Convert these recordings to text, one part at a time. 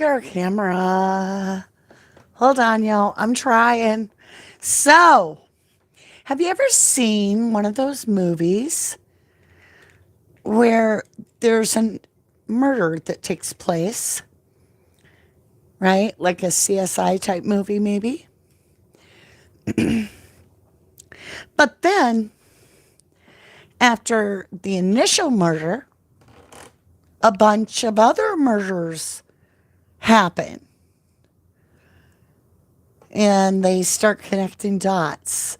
Your camera. Hold on, y'all. I'm trying. So, have you ever seen one of those movies where there's a murder that takes place, right? Like a CSI type movie, maybe? But then, after the initial murder, a bunch of other murders happen and they start connecting dots.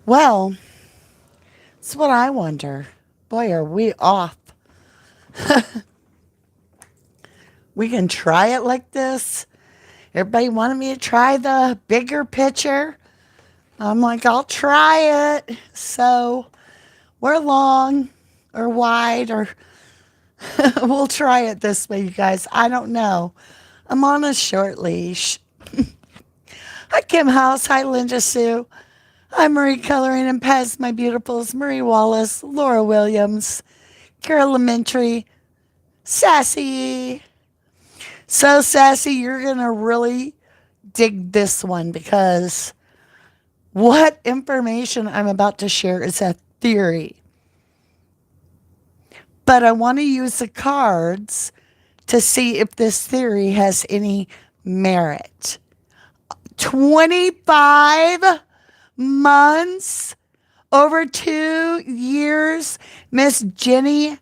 Well, it's what I wonder. Boy, are we off. We can try it like this. Everybody wanted me to try the bigger picture. I'm like, I'll try it. So we're long or wide or we'll try it this way, you guys. I don't know. I'm on a short leash. Hi, Kim House. Hi, Linda Sue. Hi, Marie Coloring and Pez, my beautifuls. Marie Wallace, Laura Williams, Carol Lamentry, Sassy. So, Sassy, you're going to really dig this one because what information I'm about to share is a theory. But I want to use the cards to see if this theory has any merit. 25 months, over 2 years, Miss Jenny.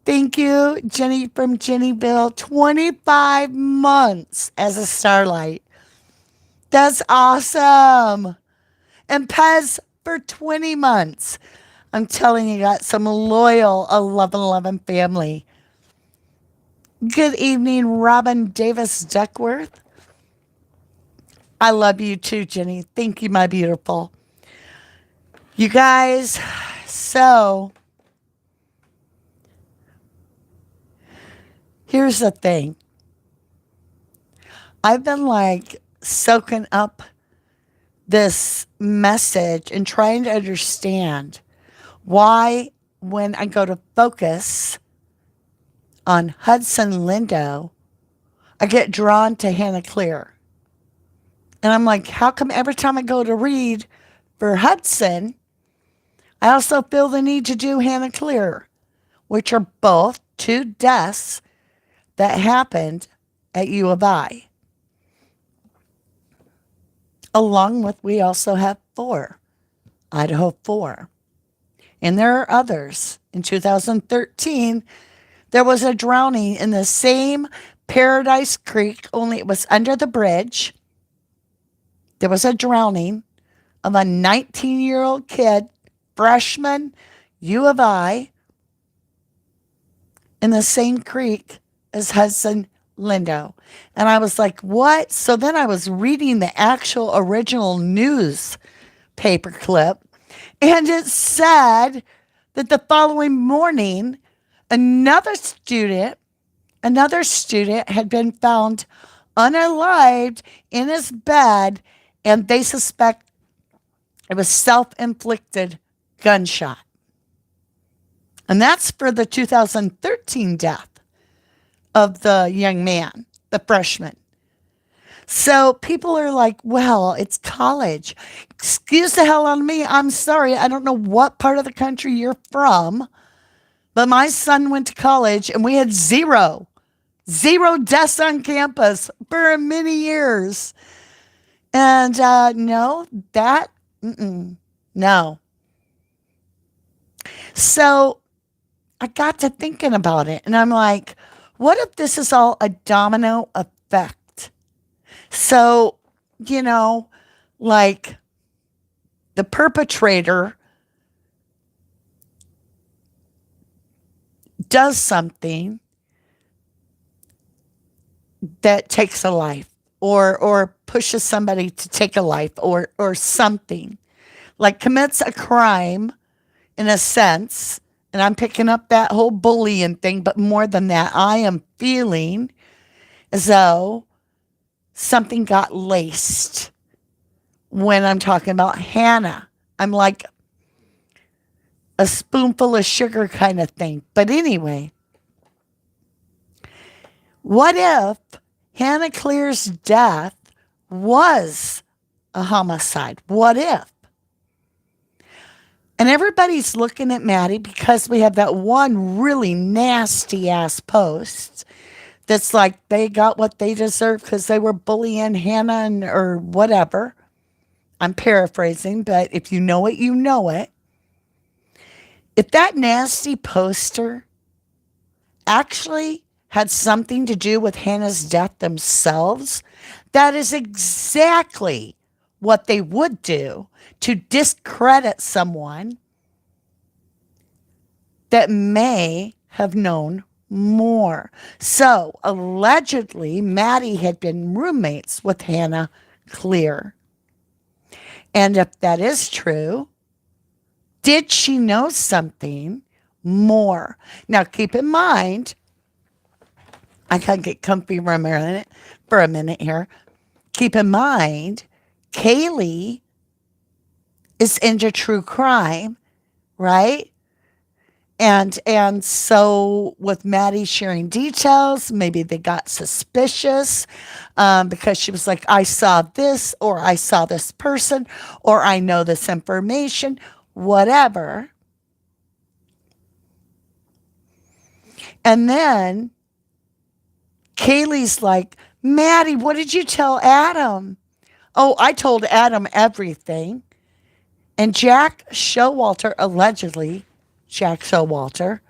Thank you, Jenny from Jennyville. 25 months as a starlight. That's awesome. And Pez for 20 months. I'm telling you, got some loyal 1111 family. Good evening, Robin Davis Duckworth. I love you too, Jenny. Thank you, my beautiful. You guys, so here's the thing. I've been like soaking up this message and trying to understand why when I go to focus on Hudson Lindo, I get drawn to Hannah Cleere. And I'm like, how come every time I go to read for Hudson, I also feel the need to do Hannah Cleere, which are both two deaths that happened at U of I. Along with, we also have 4, Idaho 4. And there are others. In 2013, there was a drowning in the same Paradise Creek, only it was under the bridge. There was a drowning of a 19-year-old kid, freshman, U of I, in the same creek as Hudson Lindo. And I was like, what? So then I was reading the actual original news paper clip, and it said that the following morning, another student had been found unalived in his bed, and they suspect it was self-inflicted gunshot. And that's for the 2013 death of the young man, the freshman. So people are like, well, it's college. Excuse the hell out of me. I'm sorry. I don't know what part of the country you're from, but my son went to college and we had zero deaths on campus for many years. And no. So I got to thinking about it, and I'm like, what if this is all a domino effect? So, like the perpetrator does something that takes a life or pushes somebody to take a life or something, like commits a crime in a sense. And I'm picking up that whole bullying thing, but more than that, I am feeling as though something got laced when I'm talking about Hannah. I'm like a spoonful of sugar kind of thing. But anyway, What if Hannah Cleare's death was a homicide? What if? And everybody's looking at Maddie because we have that one really nasty ass post that's like they got what they deserve because they were bullying Hannah or whatever. I'm paraphrasing, but if you know it, you know it. If that nasty poster actually had something to do with Hannah's death themselves, that is exactly what they would do to discredit someone that may have known more. So, allegedly, Maddie had been roommates with Hannah Cleere. And if that is true, did she know something more? Now, keep in mind, I gotta get comfy for a minute here. Keep in mind, Kaylee is into true crime, right? And so with Maddie sharing details, maybe they got suspicious because she was like, I saw this, or I saw this person, or I know this information, whatever. And then Kaylee's like, Maddie, what did you tell Adam? Oh, I told Adam everything. And Jack Showalter, allegedly, Jack Showalter,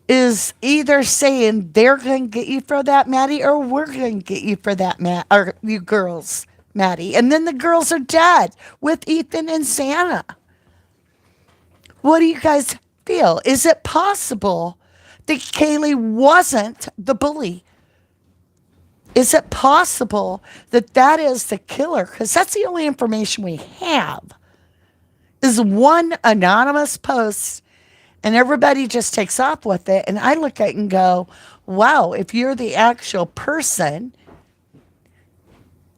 is either saying they're going to get you for that, Maddie, or we're going to get you for that, or you girls, Maddie. And then the girls are dead with Ethan and Santa. What do you guys feel? Is it possible that Kaylee wasn't the bully? Is it possible that that is the killer? Because that's the only information we have is one anonymous post and everybody just takes off with it. And I look at it and go, wow, if you're the actual person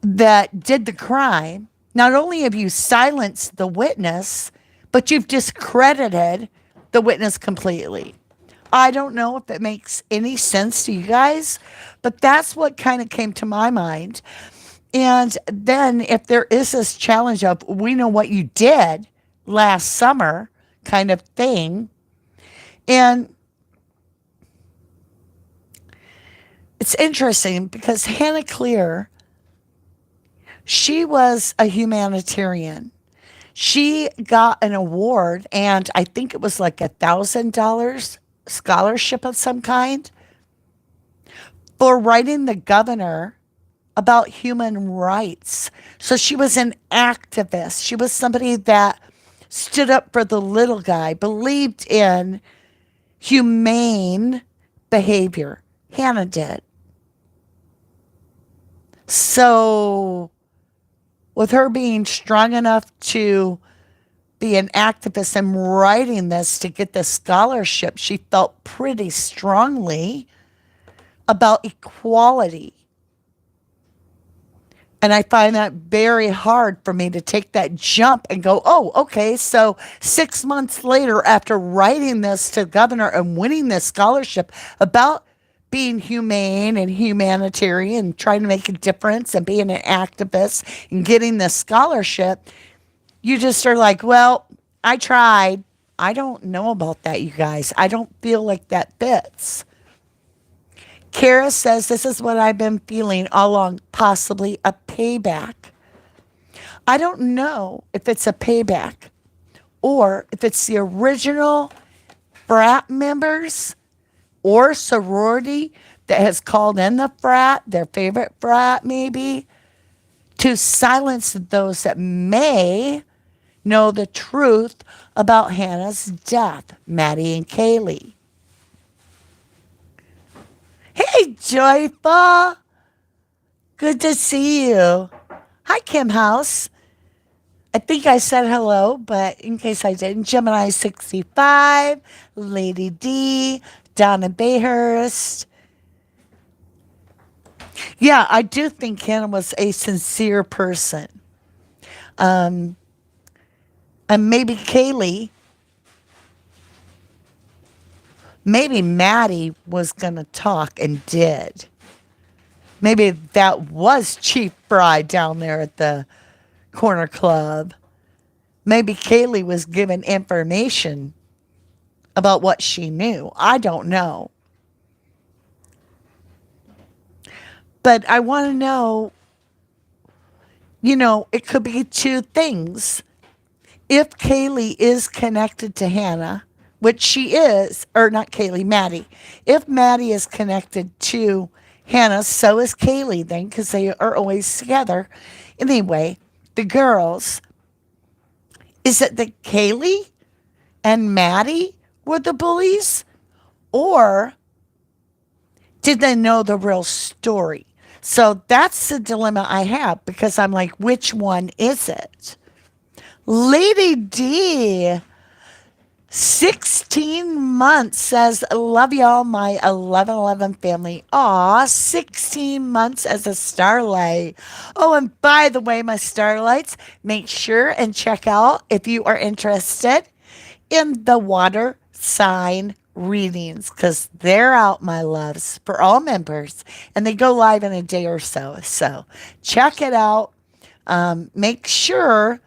that did the crime, not only have you silenced the witness, but you've discredited the witness completely. I don't know if it makes any sense to you guys, but that's what kind of came to my mind. And then if there is this challenge of we know what you did last summer kind of thing, and it's interesting because Hannah Cleere, she was a humanitarian. She got an award, and I think it was like $1,000 scholarship of some kind for writing the governor about human rights. So she was an activist. She was somebody that stood up for the little guy, believed in humane behavior. Hannah did. So, with her being strong enough to be an activist and writing this to get this scholarship, she felt pretty strongly about equality. And I find that very hard for me to take that jump and go, oh, okay, so 6 months later, after writing this to the governor and winning this scholarship about being humane and humanitarian and trying to make a difference and being an activist and getting this scholarship, you just are like, well, I tried. I don't know about that, you guys. I don't feel like that fits. Kara says, this is what I've been feeling all along, possibly a payback. I don't know if it's a payback or if it's the original frat members or sorority that has called in the frat, their favorite frat maybe, to silence those that may know the truth about Hannah's death, Maddie and Kaylee. Hey, Joyful. Good to see you. Hi, Kim House. I think I said hello, but in case I didn't, Gemini 65, Lady D, Donna Bayhurst. Yeah, I do think Hannah was a sincere person. And maybe Kaylee Maybe Maddie was going to talk and did. Maybe that was Chief Fry down there at the corner club. Maybe Kaylee was given information about what she knew. I don't know. But I want to know, it could be two things. If Kaylee is connected to Hannah, which she is, or not Kaylee, Maddie. If Maddie is connected to Hannah, so is Kaylee then, because they are always together. Anyway, the girls, is it that Kaylee and Maddie were the bullies? Or did they know the real story? So that's the dilemma I have because I'm like, which one is it? Lady D, 16 months, says, love y'all, my 1111 family. Aw, 16 months as a starlight. Oh, and by the way, my starlights, make sure and check out if you are interested in the water sign readings because they're out, my loves, for all members, and they go live in a day or so. So check it out. Make sure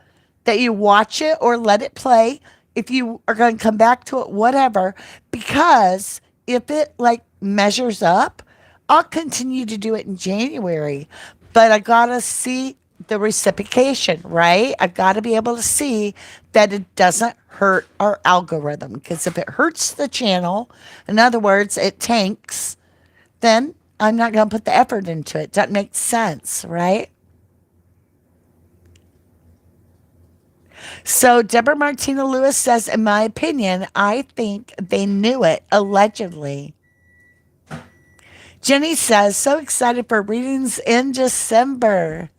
that you watch it or let it play if you are going to come back to it, whatever, because if it like measures up, I'll continue to do it in January. But I got to see the reciprocation, right? I got to be able to see that it doesn't hurt our algorithm. Because if it hurts the channel, in other words, it tanks, then I'm not going to put the effort into it. Doesn't make sense, right? So Deborah Martina Lewis says, in my opinion, I think they knew it, allegedly. Jenny says, so excited for readings in December.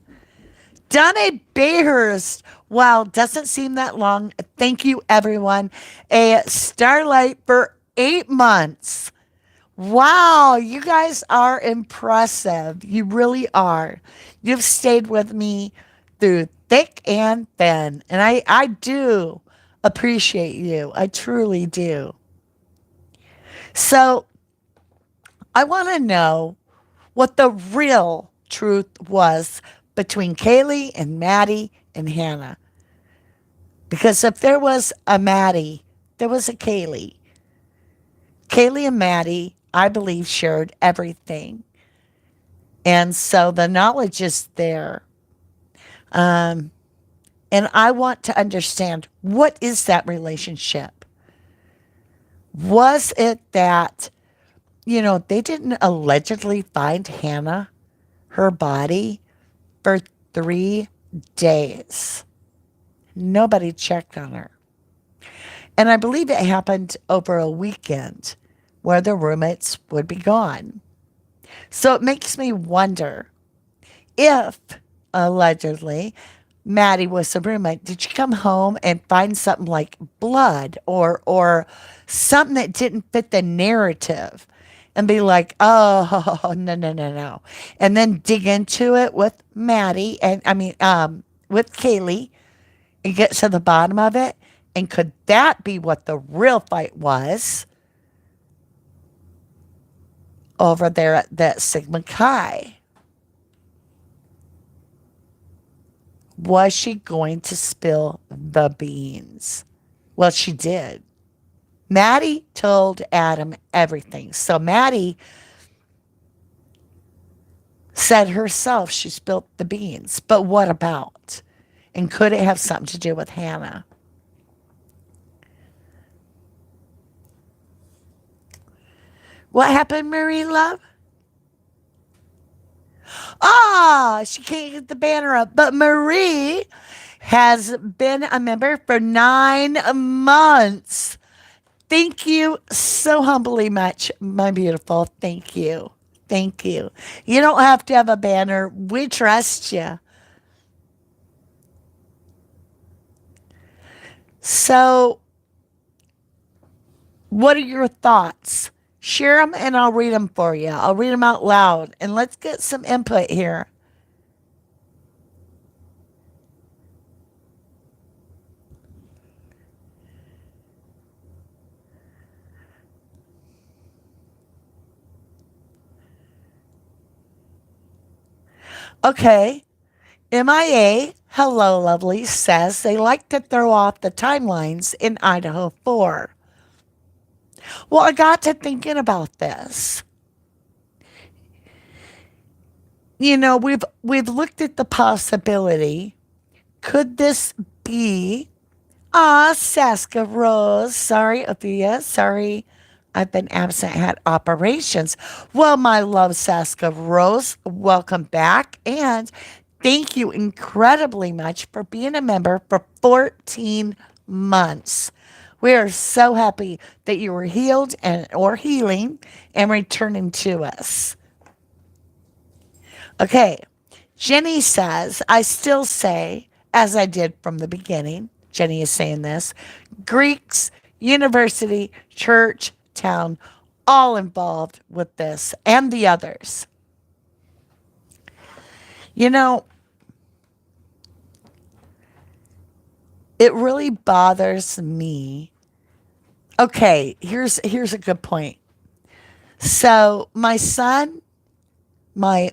Donna Bayhurst, wow, doesn't seem that long. Thank you, everyone. A starlight for 8 months. Wow, you guys are impressive. You really are. You've stayed with me through thick and thin. And I do appreciate you. I truly do. So I want to know what the real truth was between Kaylee and Maddie and Hannah. Because if there was a Maddie, there was a Kaylee. Kaylee and Maddie, I believe, shared everything. And so the knowledge is there. And I want to understand, what is that relationship? Was it that, they didn't allegedly find Hannah, her body, for 3 days? Nobody checked on her. And I believe it happened over a weekend where the roommates would be gone. So it makes me wonder if, allegedly, Maddie was the roommate, did she come home and find something like blood or something that didn't fit the narrative and be like, oh, no, no, no, no. And then dig into it with Maddie with Kaylee and get to the bottom of it? And could that be what the real fight was over there at that Sigma Chi? Was she going to spill the beans? Well, she did. Maddie told Adam everything. So Maddie said herself she spilled the beans. But what about? And could it have something to do with Hannah? What happened, Marie Love? She can't get the banner up. But Marie has been a member for 9 months. Thank you so humbly much, my beautiful. Thank you. Thank you. You don't have to have a banner. We trust you. So, what are your thoughts? Share them and I'll read them for you. I'll read them out loud. And let's get some input here. Okay. MIA, hello, lovely, says they like to throw off the timelines in Idaho 4. Well, I got to thinking about this. We've looked at the possibility. Could this be Saska Rose? Sorry, Ophelia. Sorry, I've been absent, had operations. Well, my love, Saska Rose, welcome back. And thank you incredibly much for being a member for 14 months. We are so happy that you were healed and or healing and returning to us. Okay. Jenny says, I still say, as I did from the beginning, Jenny is saying this, Greeks, university, church, town, all involved with this and the others. You know, it really bothers me. Okay, here's a good point. So my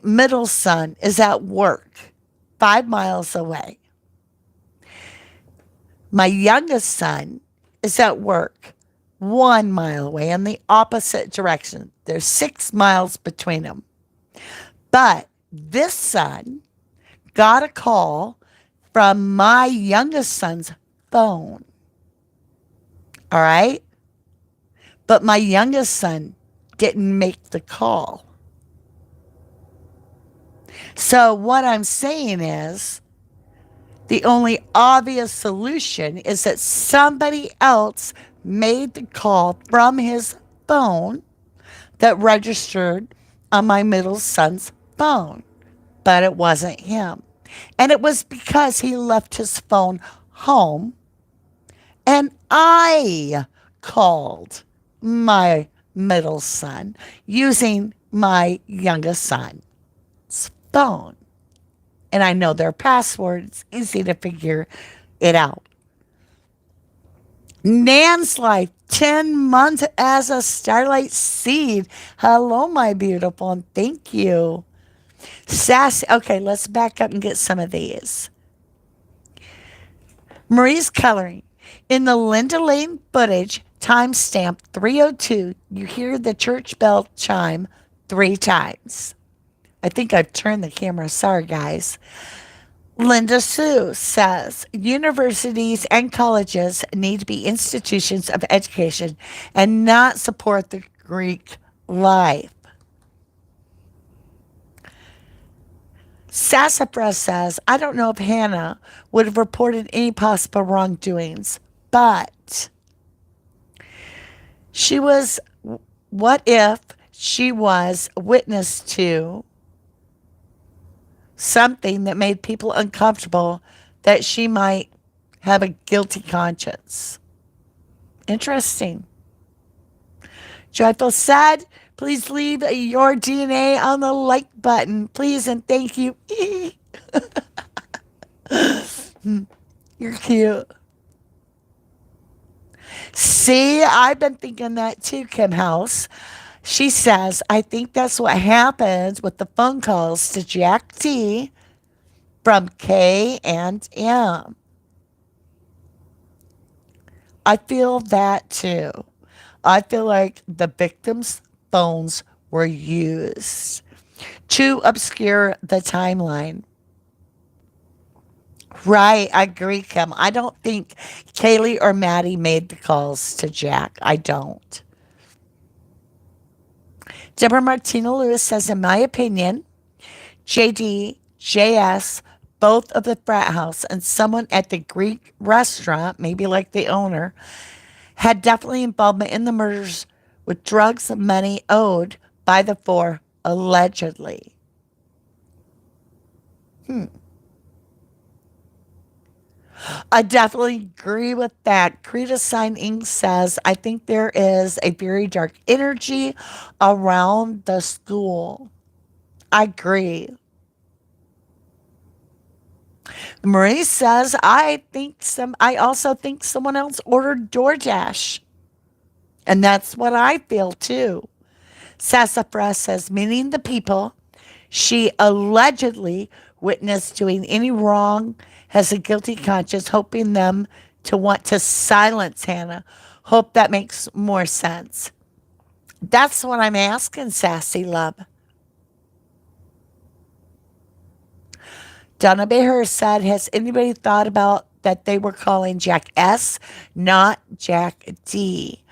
middle son is at work 5 miles away. My youngest son is at work 1 mile away in the opposite direction. There's 6 miles between them. But this son got a call from my youngest son's phone. All right? But my youngest son didn't make the call. So what I'm saying is the only obvious solution is that somebody else made the call from his phone that registered on my middle son's phone, but it wasn't him. And it was because he left his phone home and I called my middle son using my youngest son's phone. And I know their passwords, easy to figure it out. Nan's life, 10 months as a starlight seed. Hello, my beautiful, and thank you. Sassy. Okay, let's back up and get some of these. Marie's coloring. In the Linda Lane footage, timestamp 3:02, you hear the church bell chime 3 times. I think I've turned the camera. Sorry, guys. Linda Sue says universities and colleges need to be institutions of education and not support the Greek life. Sassafras says, I don't know if Hannah would have reported any possible wrongdoings, but she was, what if she was witness to something that made people uncomfortable that she might have a guilty conscience? Interesting. Joyful said, please leave your DNA on the like button. Please and thank you. You're cute. See, I've been thinking that too, Kim House. She says, I think that's what happens with the phone calls to Jack T from K and M. I feel that too. I feel like the victims' phones were used to obscure the timeline. Right, I agree, Kim. I don't think Kaylee or Maddie made the calls to Jack. I don't. Deborah Martina Lewis says, in my opinion, JD, JS, both of the frat house, and someone at the Greek restaurant, maybe like the owner, had definitely involvement in the murders with drugs and money owed by the four, allegedly. I definitely agree with that. Krita Sign Inc. says, I think there is a very dark energy around the school. I agree. Marie says, I also think someone else ordered DoorDash. And that's what I feel too. Sassafras says, meaning the people She allegedly witnessed doing any wrong, has a guilty conscience, hoping them to want to silence Hannah. Hope that makes more sense. That's what I'm asking, Sassy Love. Donna Beher said, has anybody thought about that they were calling Jack S, not Jack D?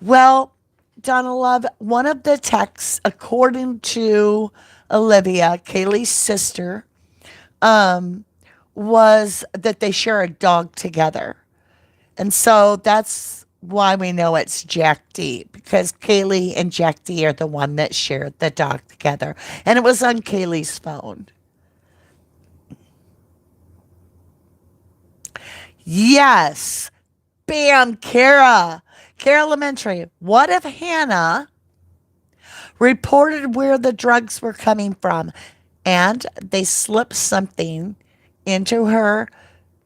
Well, Donna Love, one of the texts, according to Olivia, Kaylee's sister, was that they share a dog together. And so that's why we know it's Jack D, because Kaylee and Jack D are the one that shared the dog together. And it was on Kaylee's phone. Yes. Bam, Kara. Kara Elementary. What if Hannah reported where the drugs were coming from and they slipped something into her,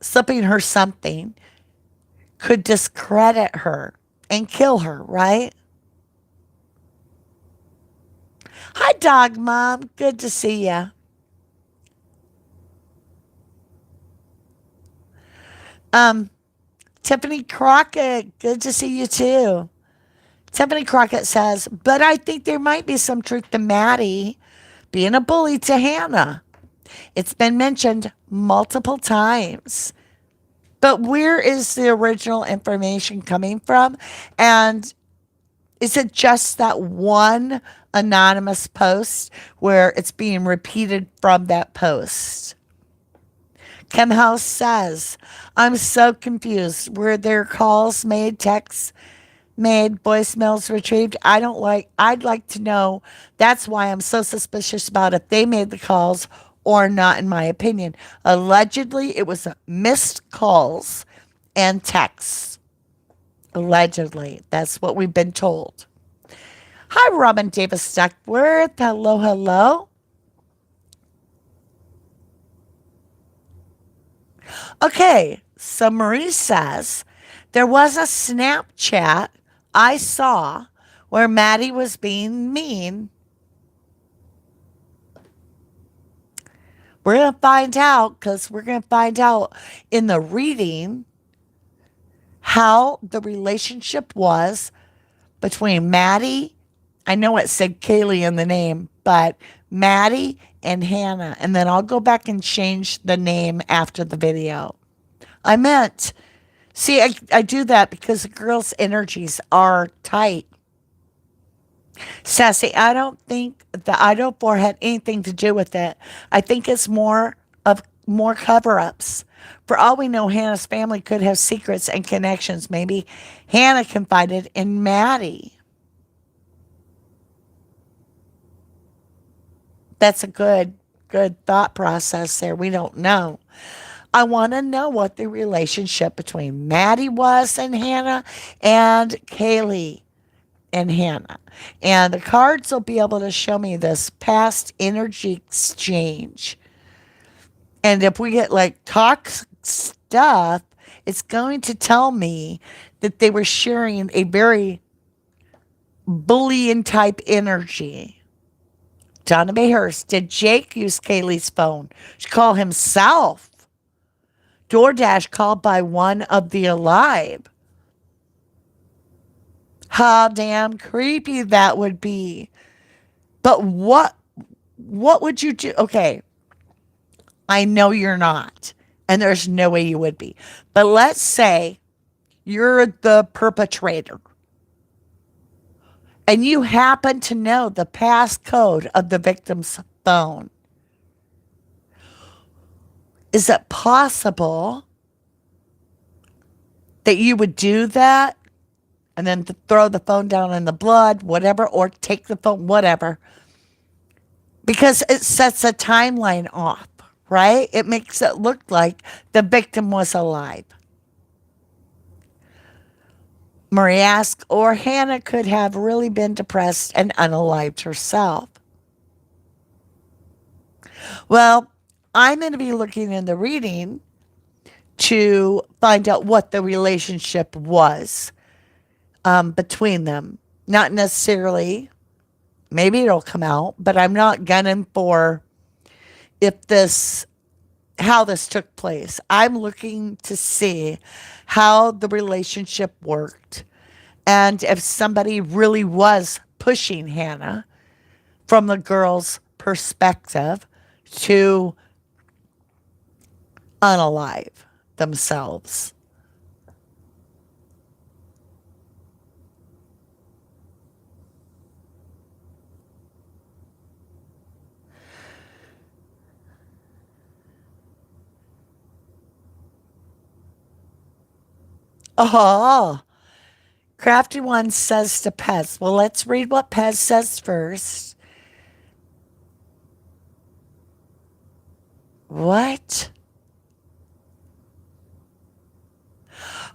slipping her something could discredit her and kill her, right? Hi, Dog Mom. Good to see you. Um, Tiffany Crockett. Good to see you too. Tiffany Crockett says, but I think there might be some truth to Maddie being a bully to Hannah. It's been mentioned multiple times. But where is the original information coming from? And is it just that one anonymous post where it's being repeated from that post? Kim House says, I'm so confused. Were there calls made, texts made, voicemails retrieved? I'd like to know. That's why I'm so suspicious about if they made the calls or not, in my opinion. Allegedly, it was missed calls and texts. Allegedly. That's what we've been told. Hi, Robin Davis Duckworth. Hello, hello. Okay, so Marie says there was a Snapchat I saw where Maddie was being mean. We're going to find out, because we're going to find out in the reading how the relationship was between Maddie. I know it said Kaylee in the name, but Maddie and Hannah. And then I'll go back and change the name after the video. I meant, see, I do that because the girls' energies are tight. Sassy, I don't think the Idaho 4 had anything to do with it. I think it's more cover-ups. For all we know, Hannah's family could have secrets and connections. Maybe Hannah confided in Maddie. That's a good thought process there. We don't know. I want to know what the relationship between Maddie was and Hannah and Kaylee and Hannah. And the cards will be able to show me this past energy exchange. And if we get like toxic stuff, it's going to tell me that they were sharing a very bullying type energy. Donna Mayhurst, did Jake use Kaylee's phone to call himself? DoorDash called by one of the alive. How damn creepy that would be. But what would you do? Okay, I know you're not, and there's no way you would be. But let's say you're the perpetrator and you happen to know the passcode of the victim's phone. Is it possible that you would do that and then throw the phone down in the blood, whatever, or take the phone, whatever? Because it sets a timeline off, right? It makes it look like the victim was alive. Marie asks, or Hannah could have really been depressed and unalived herself. Well, I'm going to be looking in the reading to find out what the relationship was between them. Not necessarily Maybe it'll come out, but I'm not gunning for if this how this took place. I'm looking to see how the relationship worked and if somebody really was pushing Hannah from the girl's perspective to unalive themselves. Oh, Crafty One says to Pez. Well, let's read what Pez says first. What?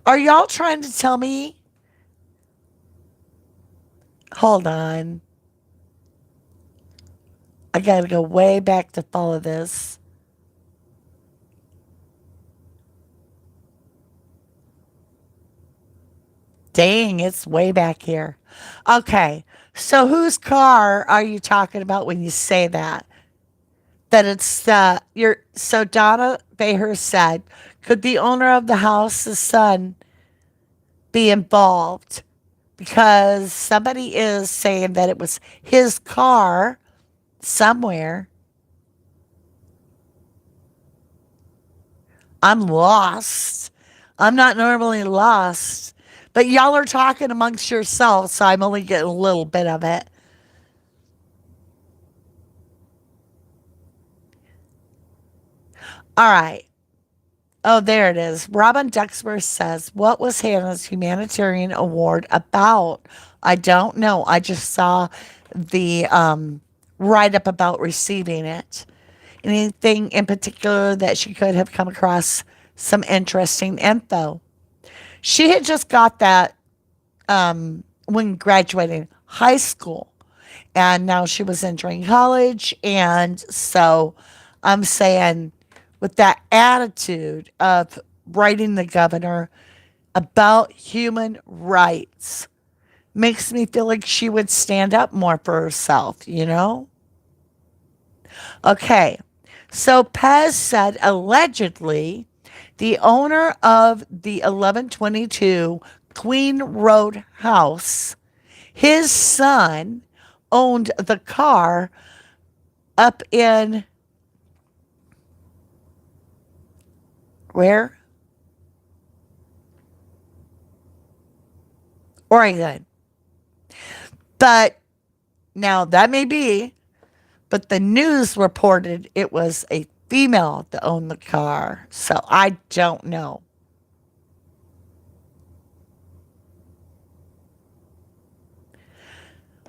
Are y'all trying to tell me? Hold on. I gotta go way back to follow this. Dang, it's way back here. Okay. So whose car are you talking about when you say that? That it's your so Donna Beher said, could the owner of the house's son be involved? Because somebody is saying that it was his car somewhere. I'm lost. I'm not normally lost. But y'all are talking amongst yourselves, so I'm only getting a little bit of it. All right. Oh, there it is. Robin Duxworth says, what was Hannah's humanitarian award about? I don't know. I just saw the write up about receiving it. Anything in particular that she could have come across some interesting info? She had just got that when graduating high school, and now she was entering college. And so I'm saying, with that attitude of writing the governor about human rights, makes me feel like she would stand up more for herself, you know? Okay, so Pez said allegedly the owner of the 1122 Queen Road house, his son owned the car up in where? Oregon. But now that may be, but the news reported it was a female that owned the car. So I don't know.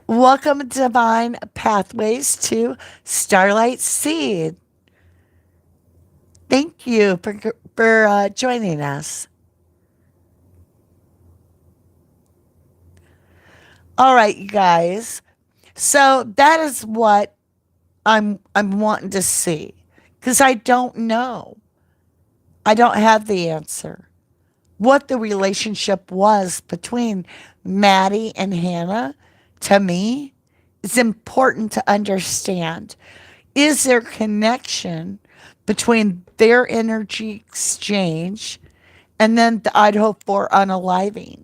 Welcome, Divine Pathways, to Starlight Seed. Thank you for joining us. All right, you guys. So that is what I'm wanting to see because I don't know. I don't have the answer. What the relationship was between Maddie and Hannah, to me, is important to understand. Is there connection between their energy exchange and then the Idaho 4 unaliving?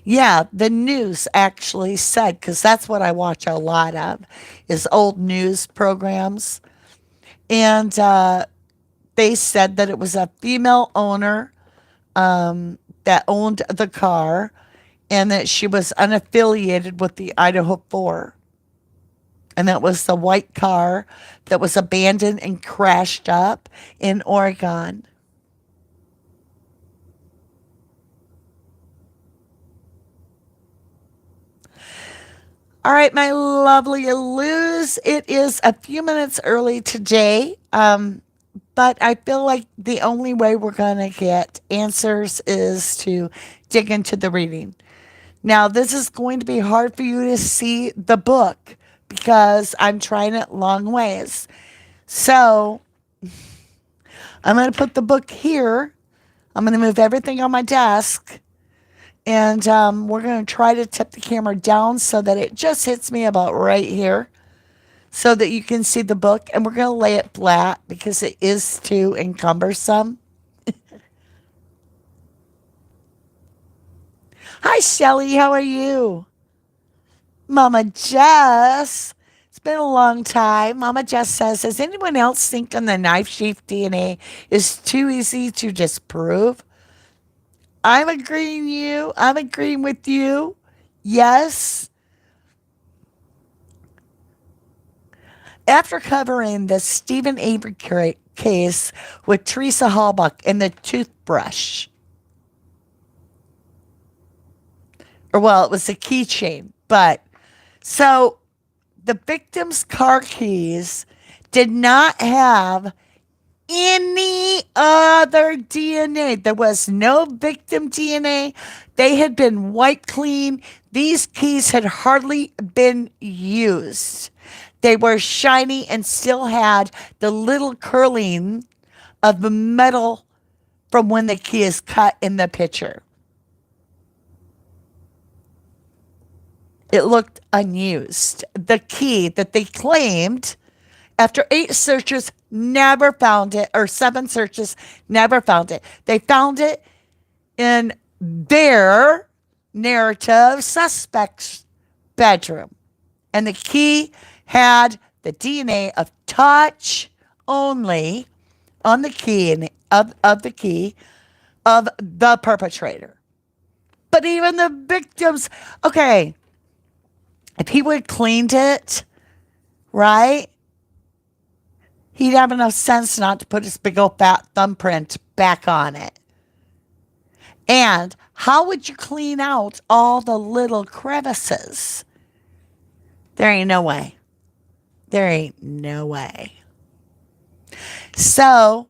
Yeah, the news actually said, because that's what I watch a lot of, is old news programs. And they said that it was a female owner that owned the car and that she was unaffiliated with the Idaho 4. And that was the white car that was abandoned and crashed up in Oregon. All right, my lovely Luz, it is a few minutes early today, but I feel like the only way we're going to get answers is to dig into the reading. Now, this is going to be hard for you to see the book because I'm trying it long ways. So I'm going to put the book here. I'm going to move everything on my desk. And we're going to try to tip the camera down so that it just hits me about right here so that you can see the book. And we're going to lay it flat because it is too encumbersome. Hi, Shelly. How are you? Mama Jess. It's been a long time. Mama Jess says, does anyone else think the knife sheath DNA is too easy to disprove? I'm agreeing you. I'm agreeing with you. Yes. After covering the Stephen Avery case with Teresa Halbach and the toothbrush, or well, it was a keychain, but so the victim's car keys did not have any other DNA. There was no victim DNA. They had been wiped clean. These keys had hardly been used. They were shiny and still had the little curling of the metal from when the key is cut in the picture. It looked unused. The key that they claimed after 8 searches never found it, or 7 searches never found it. They found it in their narrative suspect's bedroom. And the key had the DNA of touch only on the key and of the key of the perpetrator. But even the victims, okay, if he would have cleaned it, right, he'd have enough sense not to put his big old fat thumbprint back on it. And how would you clean out all the little crevices? There ain't no way. There ain't no way. So,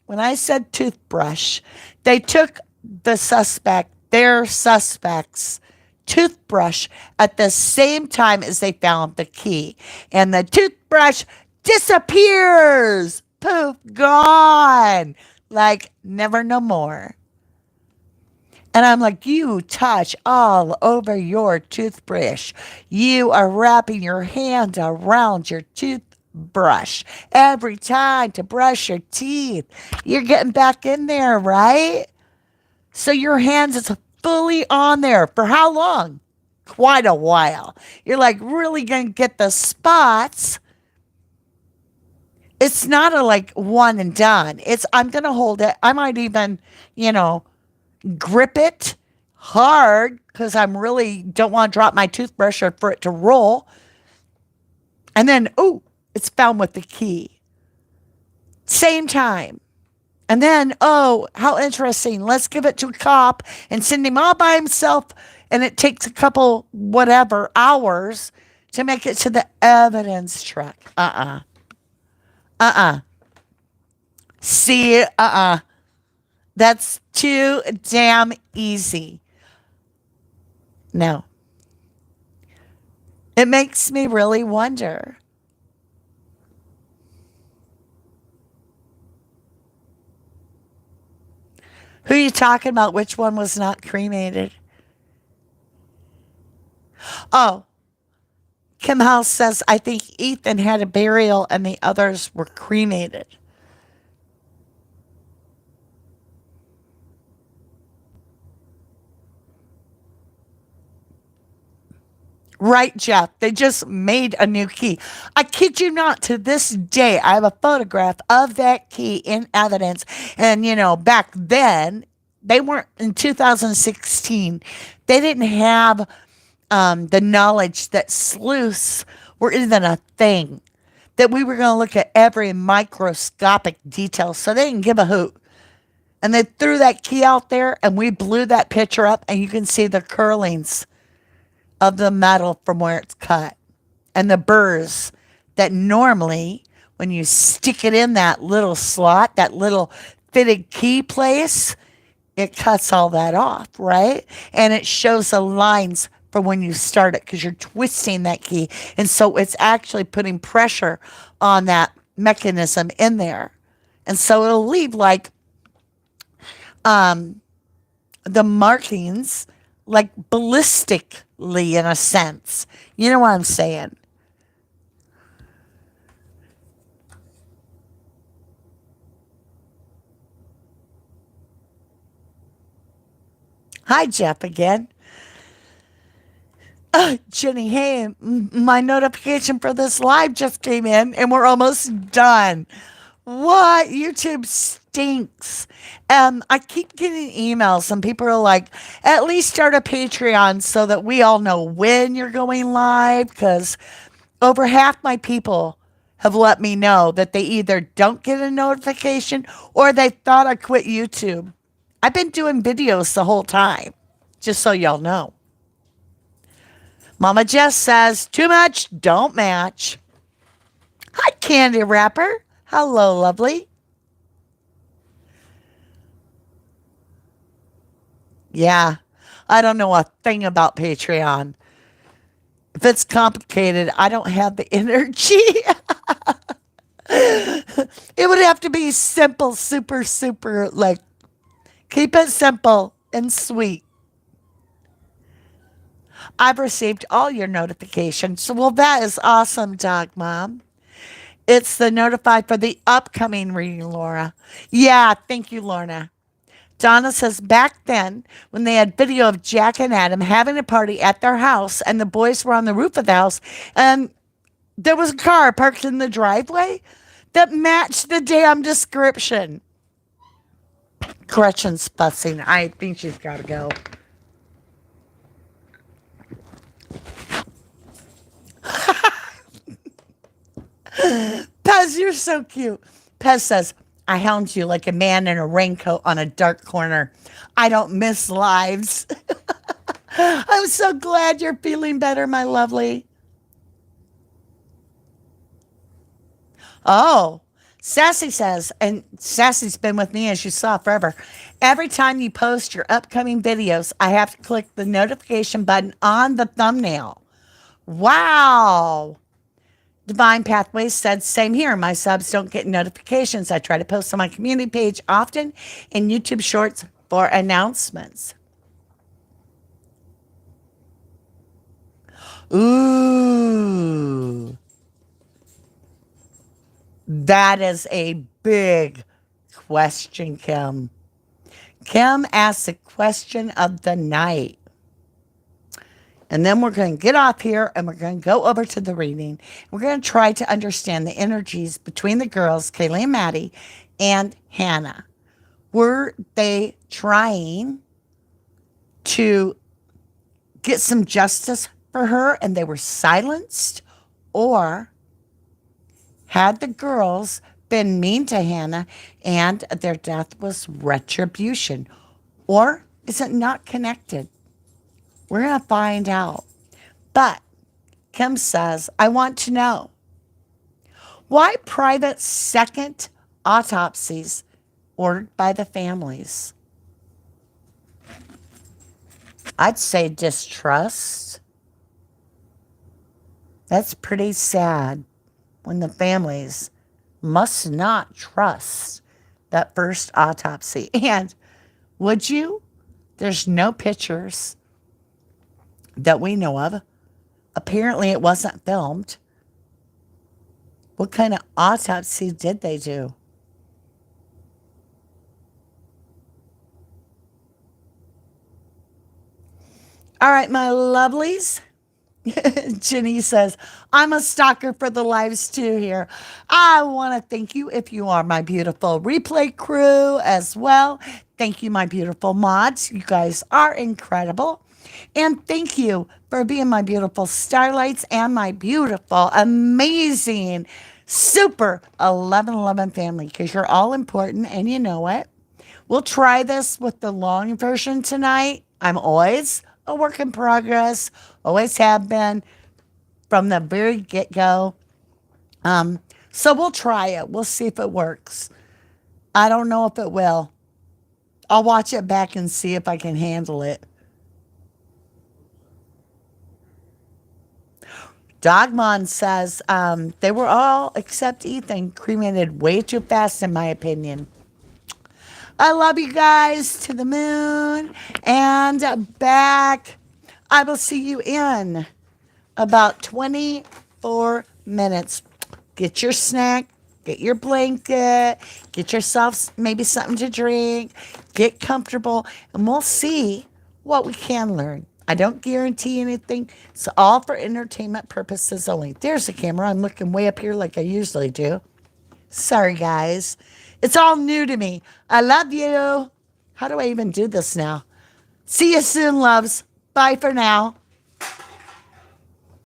when I said toothbrush, they took their suspect's toothbrush at the same time as they found the key. And the toothbrush disappears. Poof, gone. Like never no more. And I'm like, you touch all over your toothbrush. You are wrapping your hand around your toothbrush every time to brush your teeth. You're getting back in there, right? So your hands is fully on there. For how long? Quite a while. You're like really going to get the spots. It's not a like one and done. It's I'm going to hold it. I might even, grip it hard because I'm really don't want to drop my toothbrush or for it to roll. And then, it's found with the key. Same time. And then, how interesting. Let's give it to a cop and send him all by himself. And it takes a couple, whatever, hours to make it to the evidence truck. See, That's too damn easy. No. It makes me really wonder. Who are you talking about? Which one was not cremated? Oh, Kim House says, I think Ethan had a burial and the others were cremated. Right, Jeff. They just made a new key. I kid you not, to this day, I have a photograph of that key in evidence. And, back then, they weren't, in 2016, they didn't have the knowledge that sleuths were even a thing, that we were going to look at every microscopic detail. So they didn't give a hoot. And they threw that key out there, and we blew that picture up, and you can see the curlings of the metal from where it's cut and the burrs that normally when you stick it in that little slot, that little fitted key place, it cuts all that off, right? And it shows the lines for when you start it because you're twisting that key. And so it's actually putting pressure on that mechanism in there. And so it'll leave like um, the markings like ballistically in a sense. You know what I'm saying? Hi, Jeff again. Jenny, hey, my notification for this live just came in and we're almost done. What? YouTube stinks. I keep getting emails. Some people are like, at least start a Patreon so that we all know when you're going live. Because over half my people have let me know that they either don't get a notification or they thought I quit YouTube. I've been doing videos the whole time, just so y'all know. Mama Jess says, too much, don't match. Hi, Candy Wrapper. Hello, lovely. Yeah, I don't know a thing about Patreon. If it's complicated, I don't have the energy. It would have to be simple, super, super, like, keep it simple and sweet. I've received all your notifications. Well, that is awesome, Dog Mom. It's the notify for the upcoming reading, Laura. Yeah, thank you, Lorna. Donna says back then, when they had video of Jack and Adam having a party at their house and the boys were on the roof of the house, and there was a car parked in the driveway that matched the damn description. Gretchen's fussing. I think she's got to go. Pez, you're so cute. Pez says, I hound you like a man in a raincoat on a dark corner. I don't miss lives. I'm so glad you're feeling better, my lovely. Oh, Sassy says, and Sassy's been with me as you saw forever. Every time you post your upcoming videos, I have to click the notification button on the thumbnail. Wow. Divine Pathways said, same here. My subs don't get notifications. I try to post on my community page often and YouTube shorts for announcements. Ooh. That is a big question, Kim. Kim asked the question of the night. And then we're going to get off here and we're going to go over to the reading. We're going to try to understand the energies between the girls, Kaylee and Maddie, and Hannah. Were they trying to get some justice for her and they were silenced? Or had the girls been mean to Hannah and their death was retribution? Or is it not connected? We're going to find out. But Kim says, I want to know why private second autopsies ordered by the families? I'd say distrust. That's pretty sad when the families must not trust that first autopsy. And would you? There's no pictures that we know of. Apparently, it wasn't filmed. What kind of autopsy did they do? All right, my lovelies. Jenny says, I'm a stalker for the lives too here. I want to thank you if you are my beautiful replay crew as well. Thank you, my beautiful mods. You guys are incredible. And thank you for being my beautiful starlights and my beautiful, amazing, super 1111 family because you're all important and you know it. We'll try this with the long version tonight. I'm always a work in progress, always have been from the very get go. So we'll try it. We'll see if it works. I don't know if it will. I'll watch it back and see if I can handle it. Dogmon says they were all, except Ethan, cremated way too fast, in my opinion. I love you guys to the moon and back. I will see you in about 24 minutes. Get your snack, get your blanket, get yourself maybe something to drink, get comfortable, and we'll see what we can learn. I don't guarantee anything. It's all for entertainment purposes only. There's the camera. I'm looking way up here like I usually do. Sorry, guys. It's all new to me. I love you. How do I even do this now? See you soon, loves. Bye for now.